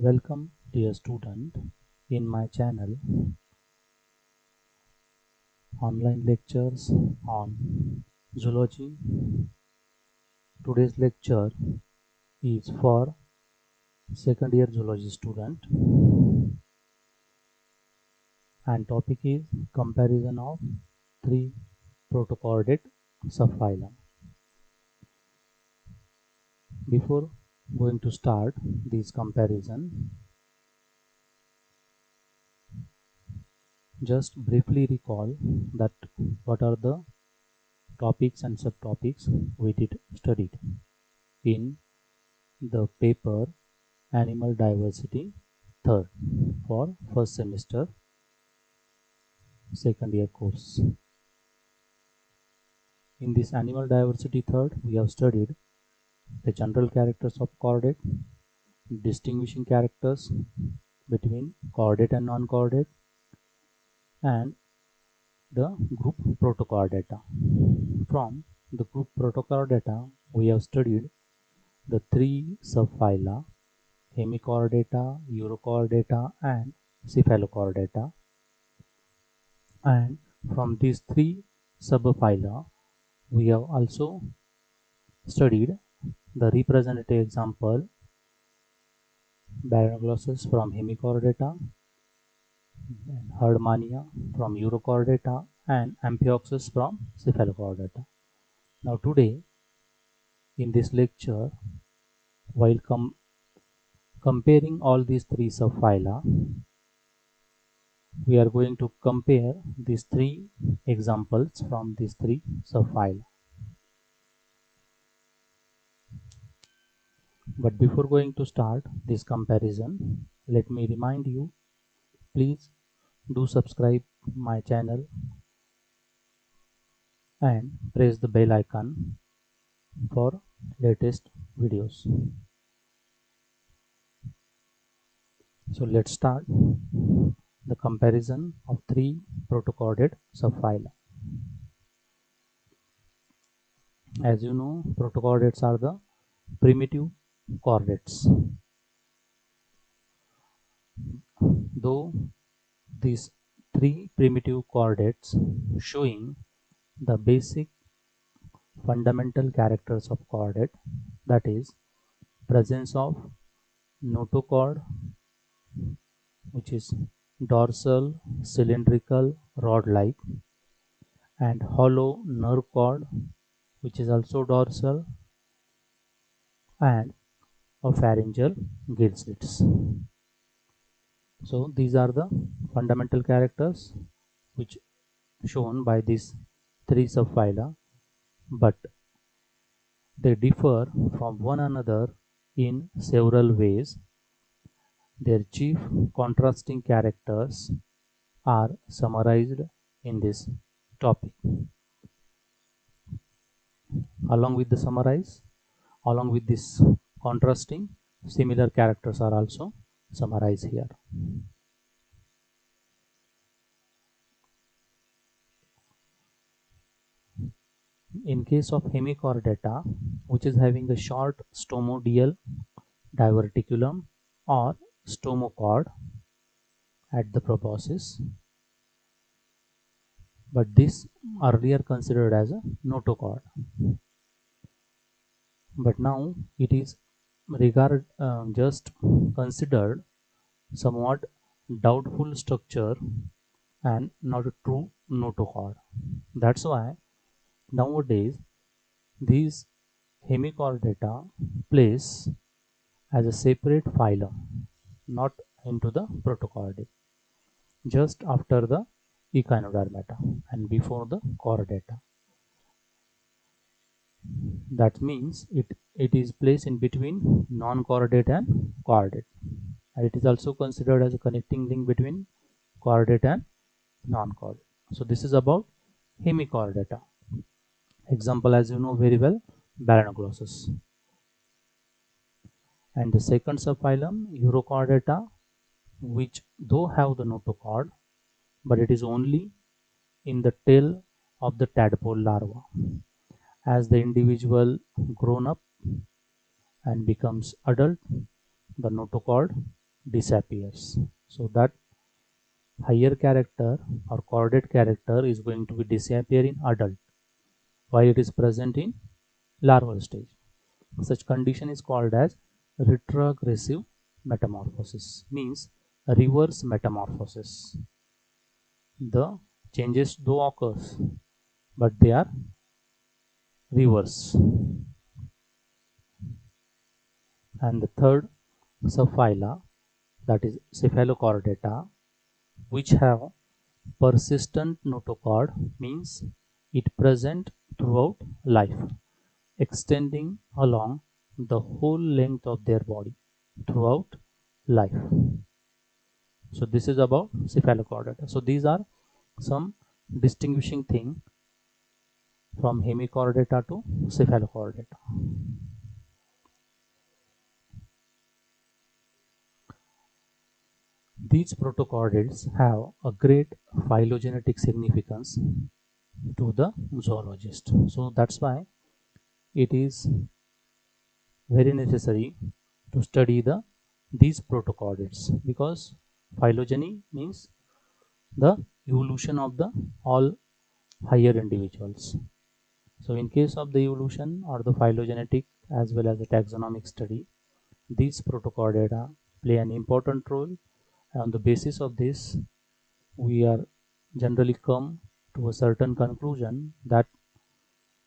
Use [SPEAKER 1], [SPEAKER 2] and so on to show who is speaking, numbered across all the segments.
[SPEAKER 1] Welcome, dear student, in my channel online lectures on zoology. Today's lecture is for second year zoology student and topic is comparison of three protochordate subphylum. Before going to start this comparison, just briefly recall that what are the topics and subtopics we did studied in the paper Animal Diversity third for first semester second year course. In this Animal Diversity third we have studied the general characters of chordate, distinguishing characters between chordate and non-chordate, and the group protochordata. From the group protochordata we have studied the three subphyla Hemichordata, Urochordata and Cephalochordata, and from these three subphyla we have also studied the representative example Baroglossus from Hemichordata, Herdmania from Urochordata and Amphioxus from Cephalochordata. Now today in this lecture, while comparing all these three subphyla, we are going to compare these three examples from these three subphyla. But before going to start this comparison, let me remind you, please do subscribe my channel and press the bell icon for latest videos. So let's start the comparison of three protochordate subphyla. As you know, protochordates are the primitive chordates. Though these three primitive chordates showing the basic fundamental characters of chordate, that is presence of notochord, which is dorsal cylindrical rod like, and hollow nerve cord, which is also dorsal, and a pharyngeal gill slits. So these are the fundamental characters which shown by these three subphyla, but they differ from one another in several ways. Their chief contrasting characters are summarized in this topic. Along with the summarize, along with this contrasting, similar characters are also summarized here. In case of Hemichordata, which is having a short stomodial diverticulum or stomochord at the proboscis, but this earlier considered as a notochord, but now it is just considered somewhat doubtful structure and not a true notochord. That's why nowadays these Hemichordata place as a separate phylum, not into the protochordate, just after the Echinodermata and before the Chordata. That means it is placed in between non-chordate and chordate. And it is also considered as a connecting link between chordate and non-chordate. So this is about Hemichordata. Example, as you know very well, Balanoglossus. And the second subphylum, Urochordata, which though have the notochord, but it is only in the tail of the tadpole larva. As the individual grown up and becomes adult, the notochord disappears. So that higher character or chordate character is going to be disappear in adult while it is present in larval stage. Such condition is called as retrogressive metamorphosis, means reverse metamorphosis. The changes do occurs, but they are reverse. And the third subphyla, that is Cephalochordata, which have persistent notochord, means it present throughout life, extending along the whole length of their body throughout life. So this is about Cephalochordata. So these are some distinguishing thing from Hemichordata to Cephalochordata. These protochordates have a great phylogenetic significance to the zoologist. So that's why it is very necessary to study these protochordates, because phylogeny means the evolution of the all higher individuals. So in case of the evolution or the phylogenetic as well as the taxonomic study, these protochordata play an important role. On the basis of this, we are generally come to a certain conclusion that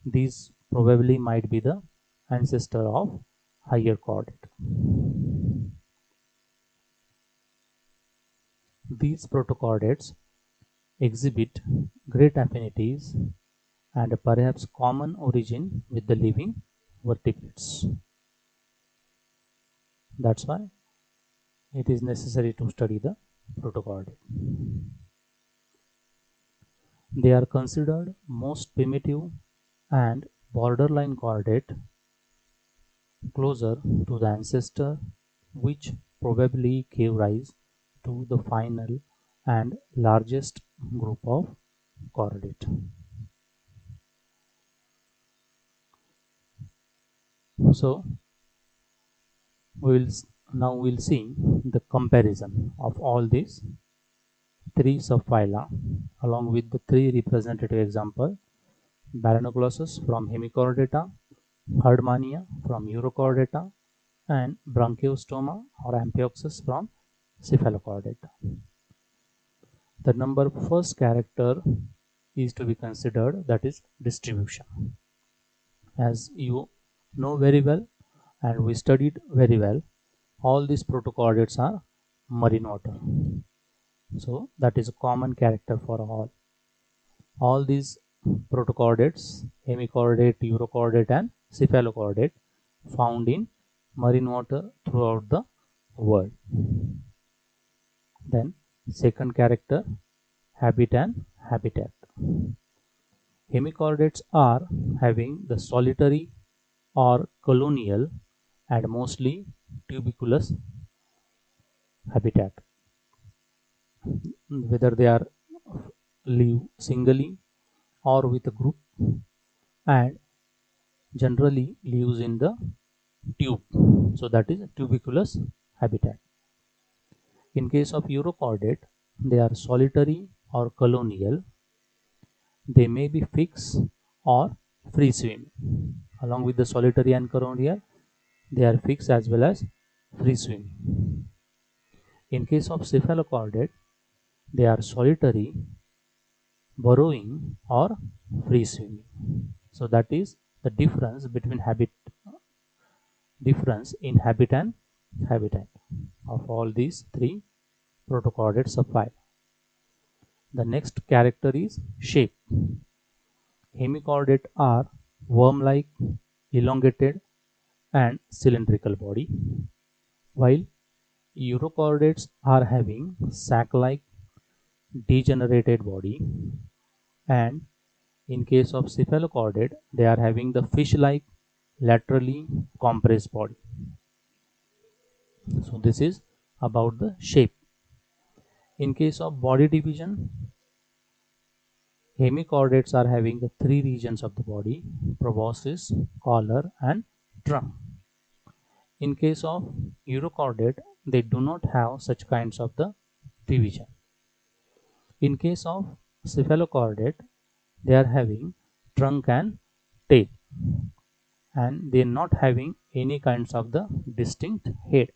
[SPEAKER 1] these probably might be the ancestor of higher chordate. These protochordates exhibit great affinities and perhaps common origin with the living vertebrates. That's why it is necessary to study the protochordate. They are considered most primitive and borderline chordate, closer to the ancestor, which probably gave rise to the final and largest group of chordate. So we'll see the comparison of all these three subphyla along with the three representative example: Balanoglossus from Hemichordata, Herdmania from Urochordata, and Bronchiostoma or Amphioxus from Cephalochordata. The number first character is to be considered, that is distribution. As you know very well and we studied very well, all these protochordates are marine water. So that is a common character for all these protochordates: hemichordate, urochordate, and cephalochordate, found in marine water throughout the world. Then second character, habit and habitat. Hemichordates are having the solitary or colonial and mostly tuberculous habitat, whether they are live singly or with a group, and generally lives in the tube, so that is tuberculous habitat. In case of urochordate, they are solitary or colonial. They may be fixed or free swimming. Along with the solitary and colonial, they are fixed as well as free swimming. In case of cephalochordate, they are solitary, burrowing, or free swimming. So that is the difference between difference in habit and habitat of all these three protochordate subphyla. The next character is shape. Hemichordate are worm-like, elongated, and cylindrical body, while urochordates are having sac-like, degenerated body, and in case of cephalochordate, they are having the fish-like, laterally compressed body. So this is about the shape. In case of body division, hemichordates are having the three regions of the body: proboscis, collar, and trunk. In case of urochordate, they do not have such kinds of the division. In case of cephalochordate, they are having trunk and tail, and they are not having any kinds of the distinct head.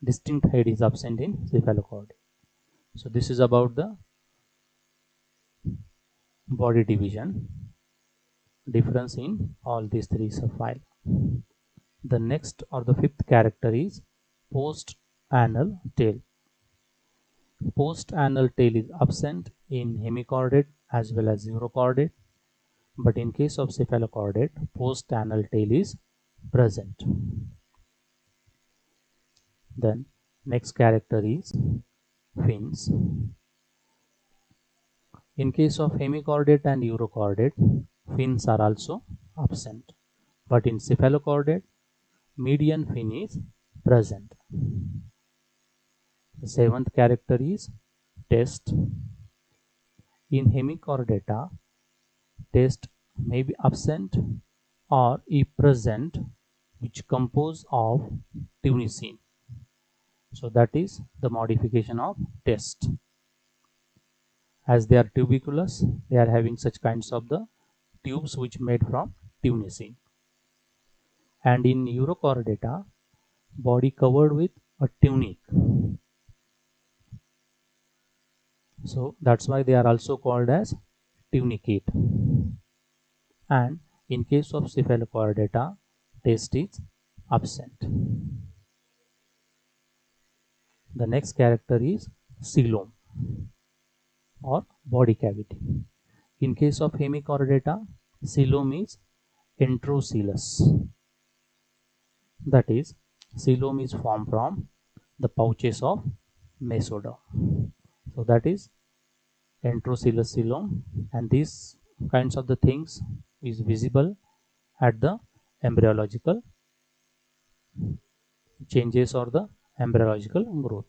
[SPEAKER 1] Distinct head is absent in cephalochordate. So this is about the body division, difference in all these three subphyla. The next or the fifth character is post-anal tail. Post-anal tail is absent in hemichordate as well as urochordate, but in case of cephalochordate, post-anal tail is present. Then next character is fins. In case of hemichordate and urochordate, fins are also absent, but in cephalochordate, median fin is present. The seventh character is test. In hemichordata, test may be absent or if present, which compose of tunicine. So that is the modification of test. As they are tuberculous, they are having such kinds of the tubes which made from tunicine. And in urochordata, body covered with a tunic. So that's why they are also called as tunicate. And in case of cephalochordata, test is absent. The next character is coelom or body cavity. In case of hemichordata, coelom is enterocoelous. That is, coelom is formed from the pouches of mesoderm. So that is enterocoelous coelom, and these kinds of the things is visible at the embryological changes or the embryological growth.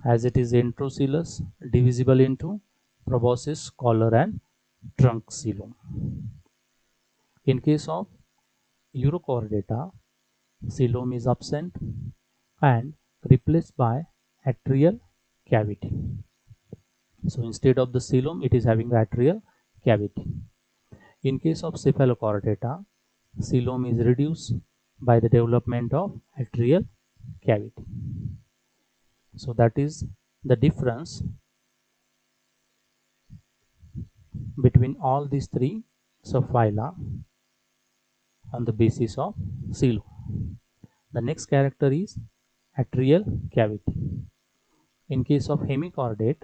[SPEAKER 1] As it is enterocoelous, divisible into proboscis, collar and trunk coelom. In case of urochordata, coelom is absent and replaced by atrial cavity. So instead of the coelom, it is having the atrial cavity. In case of cephalochordata, coelom is reduced by the development of atrial cavity. So that is the difference between all these three subphyla on the basis of coelom. The next character is atrial cavity. In case of hemichordate,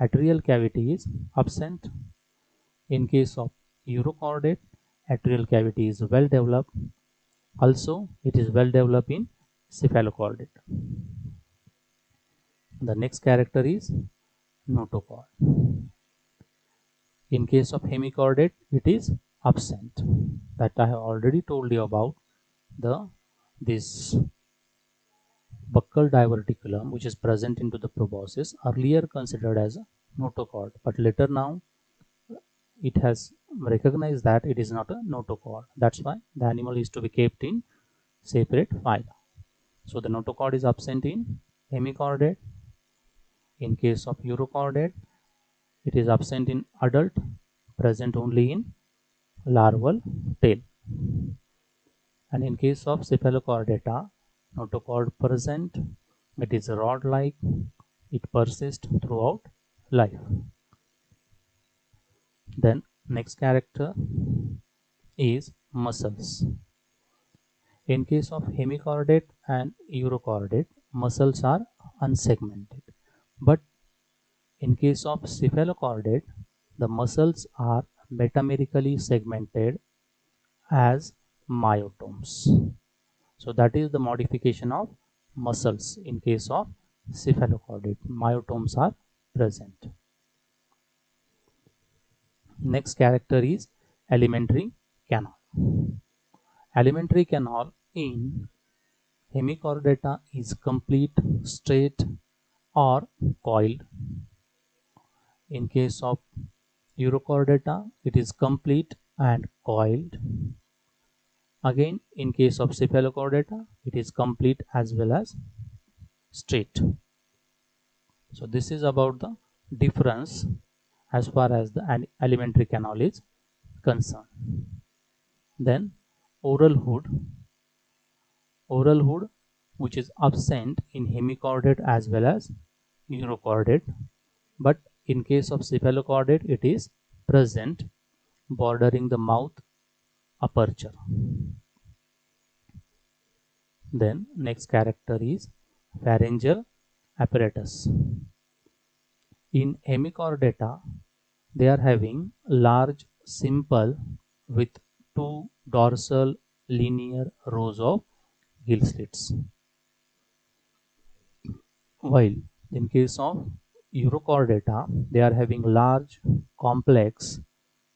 [SPEAKER 1] atrial cavity is absent. In case of urochordate, atrial cavity is well developed. Also, it is well developed in cephalochordate. The next character is notochord. In case of hemichordate, it is absent. That I have already told you about this buccal diverticulum, which is present into the proboscis, earlier considered as a notochord, but later now it has recognized that it is not a notochord. That's why the animal is to be kept in separate phyla. So the notochord is absent in hemichordate. In case of urochordate, it is absent in adult, present only in larval tail. And in case of cephalochordata, notochord present, it is rod-like, it persists throughout life. Then next character is muscles. In case of hemichordate and urochordate, muscles are unsegmented. But in case of cephalochordate, the muscles are metamerically segmented as myotomes. So that is the modification of muscles in case of cephalochordate. Myotomes are present. Next character is alimentary canal. Alimentary canal in hemichordata is complete, straight or coiled. In case of urochordata, it is complete and coiled. Again, in case of cephalochordata, it is complete as well as straight. So this is about the difference as far as the alimentary canal is concerned. Then oral hood which is absent in hemichordate as well as urochordate, but in case of cephalochordate it is present bordering the mouth aperture. Then next character is pharyngeal apparatus. In hemichordata, they are having large simple with two dorsal linear rows of gill slits. While in case of urochordata, they are having large complex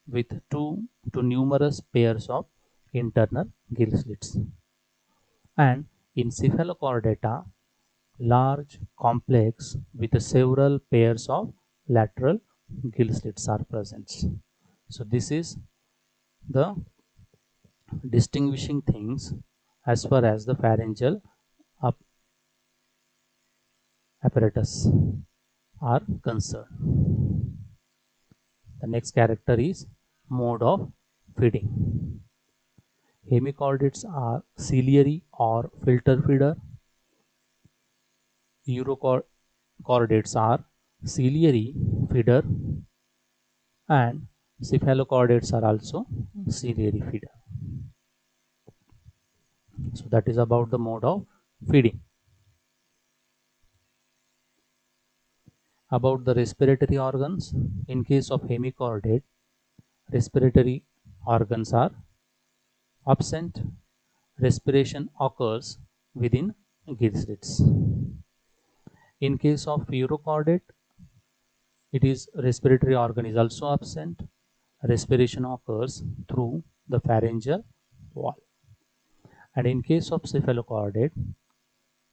[SPEAKER 1] with two to numerous pairs of internal gill slits. And in cephalochordata, large complex with several pairs of lateral gill slits are present. So this is the distinguishing things as far as the pharyngeal apparatus are concerned. The next character is mode of feeding. Hemichordates are ciliary or filter feeder. Urochordates are ciliary feeder, and cephalochordates are also ciliary feeder. So that is about the mode of feeding. About the respiratory organs, in case of hemichordate, respiratory organs are absent. Respiration occurs within gill slits. In case of urochordate, it is respiratory organ is also absent. Respiration occurs through the pharyngeal wall. And in case of cephalochordate,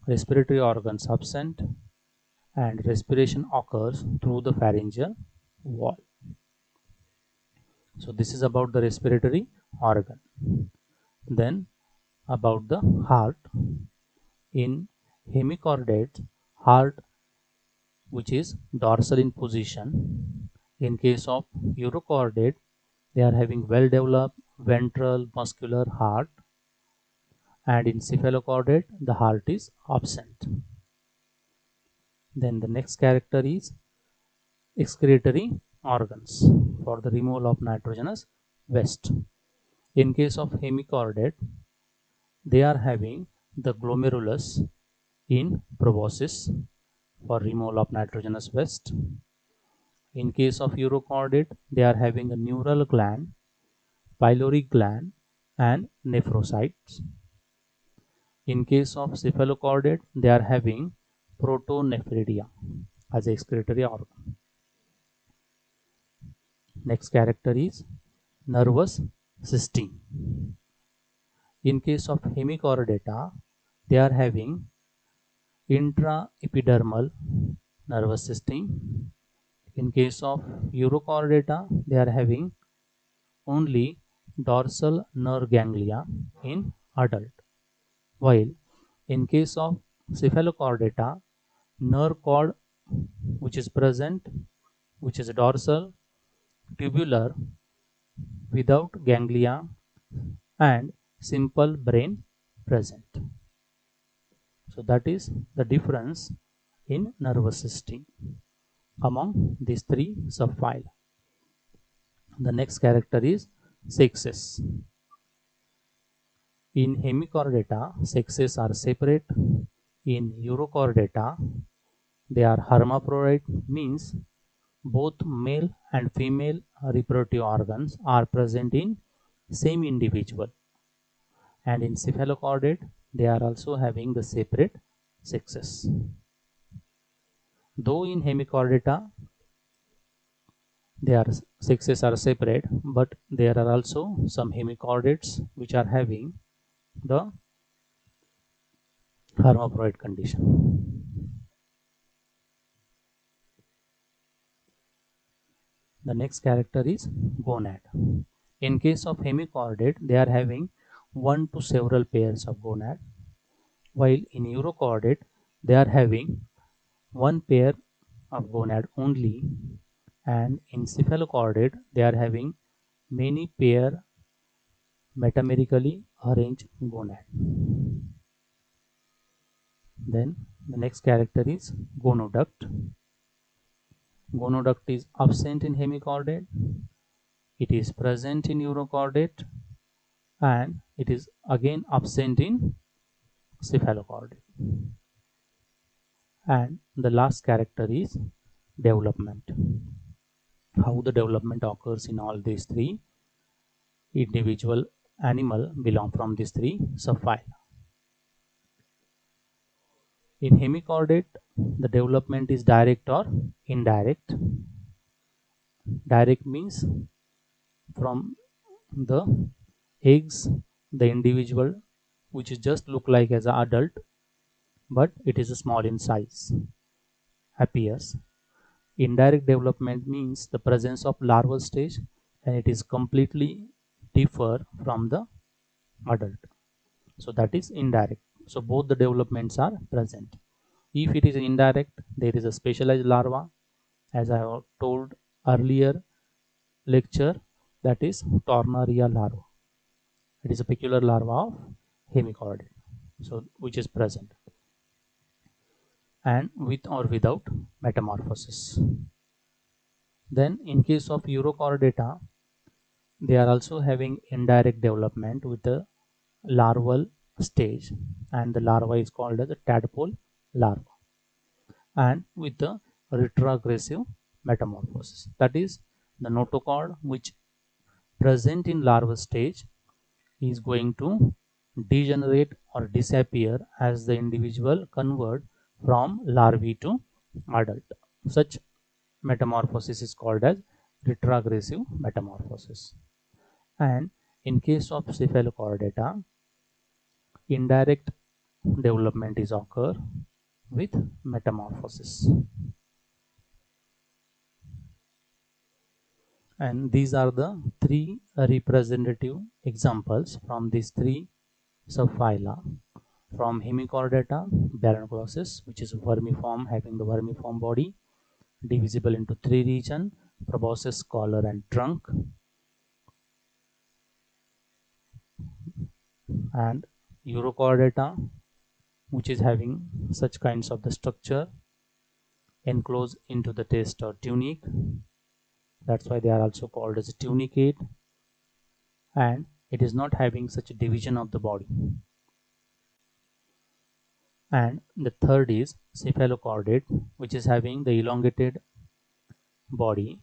[SPEAKER 1] respiratory organs absent and respiration occurs through the pharyngeal wall. So this is about the respiratory organ. Then about the heart. In hemichordate, heart which is dorsal in position. In case of urochordate, they are having well developed ventral muscular heart, and in cephalochordate the heart is absent. Then the next character is excretory organs for the removal of nitrogenous waste. In case of hemichordate, they are having the glomerulus in proboscis for removal of nitrogenous waste. In case of urochordate, they are having a neural gland, pyloric gland, and nephrocytes. In case of cephalochordate, they are having protonephridia as a excretory organ. Next character is nervous system. In case of hemichordata, they are having intraepidermal nervous system. In case of urochordata, they are having only dorsal nerve ganglia in adult. While in case of cephalochordata, nerve cord which is present, which is dorsal, tubular, without ganglia, and simple brain present. So that is the difference in nervous system among these three subphyla. The next character is sexes. In hemichordata, sexes are separate. In urochordata, they are hermaphrodite, means both male and female reproductive organs are present in same individual. And in cephalochordate, they are also having the separate sexes. Though in hemichordata, their sexes are separate, but there are also some hemichordates which are having the hermaphrodite condition. The next character is gonad. In case of hemichordate, they are having one to several pairs of gonad, while in urochordate they are having one pair of gonad only, and in cephalochordate they are having many pair metamerically arranged gonad. Then the next character is gonoduct. Gonoduct is absent in hemichordate, it is present in urochordate, and it is again absent in cephalochordate. And the last character is development. How the development occurs in all these three individual animal belong from these three subphyla. In hemichordate, the development is direct or indirect. Direct means from the eggs, the individual which is just look like as an adult, but it is small in size, appears. Indirect development means the presence of larval stage and it is completely differ from the adult. So that is indirect. So both the developments are present. If it is indirect, there is a specialized larva, as I have told earlier lecture, that is Tornaria larva. It is a peculiar larva of hemichordate, so which is present, and with or without metamorphosis. Then in case of Urochordata, they are also having indirect development with the larval stage, and the larva is called as a tadpole larva, and with the retrogressive metamorphosis. That is, the notochord which present in larval stage is going to degenerate or disappear as the individual convert from larvae to adult. Such metamorphosis is called as retrogressive metamorphosis. And in case of cephalochordata, indirect development is occur with metamorphosis. And these are the three representative examples from these three subphyla. From Hemichordata, Balanoclastis, which is vermiform, having the vermiform body, divisible into three regions: proboscis, collar, and trunk. And Urochordata, which is having such kinds of the structure enclosed into the test or tunic. That's why they are also called as tunicate, and it is not having such a division of the body. And the third is cephalochordate, which is having the elongated body,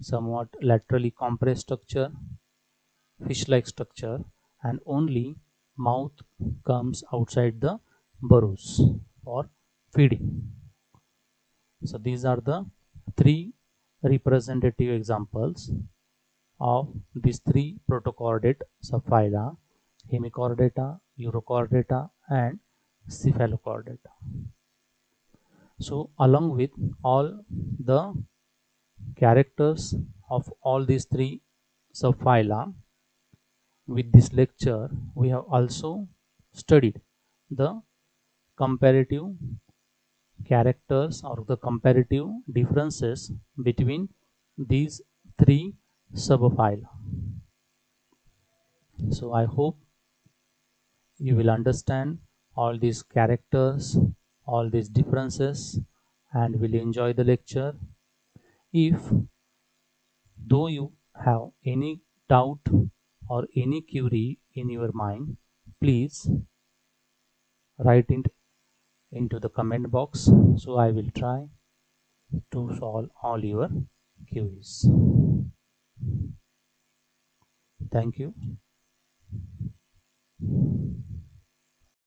[SPEAKER 1] somewhat laterally compressed structure, fish-like structure, and only mouth comes outside the burrows for feeding. So these are the three representative examples of these three protochordate subphyla: Hemichordata, Urochordata, and Cephalochordata. So along with all the characters of all these three subphyla, with this lecture we have also studied the comparative characters or the comparative differences between these three subphyla. So I hope you will understand all these characters, all these differences, and will enjoy the lecture. If though you have any doubt or any query in your mind, please write it into the comment box, so I will try to solve all your queries. Thank you.